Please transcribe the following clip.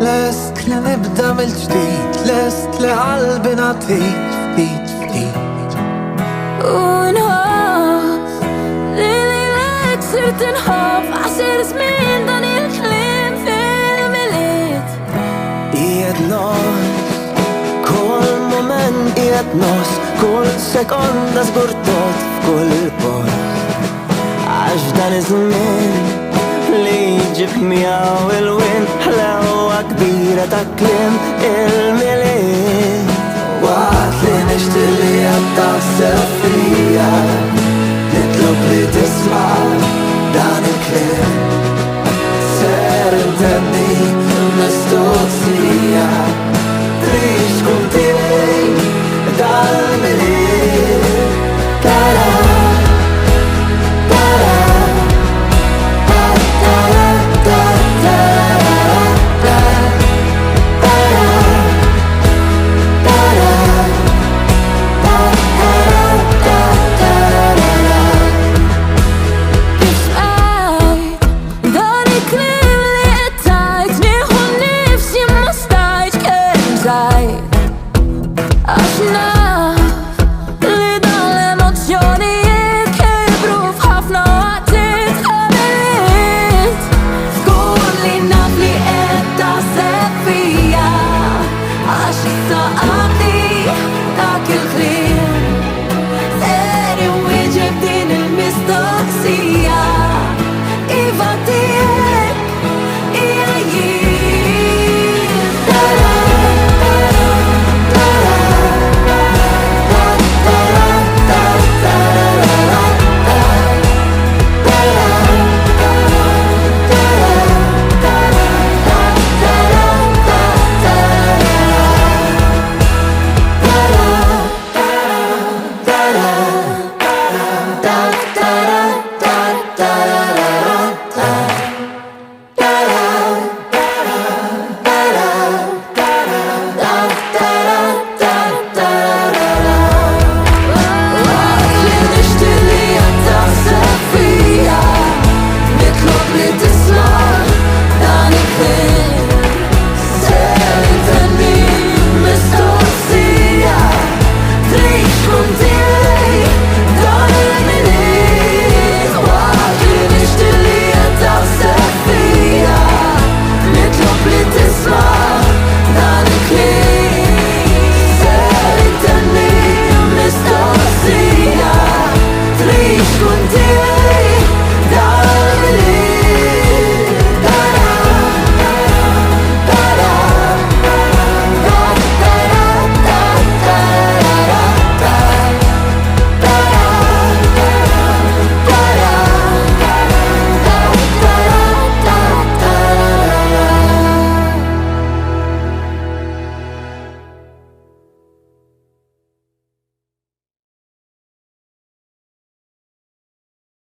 Lest li nibda mill-ġdid, lest li qalbi nagħtik ftit ftit. Unħoss li lilek sirt inħobb għaxir żmien dan il-kliem fil-milied. Qiegħed nos, kull moment qiegħed nos, kull sekonda żgur tot f'kull post. Għax dan iż-żmien li ġib miegħu il-win ħlewwa kbira ta' kliem il-milied. Waqt li nixtieq li qed taħseb fija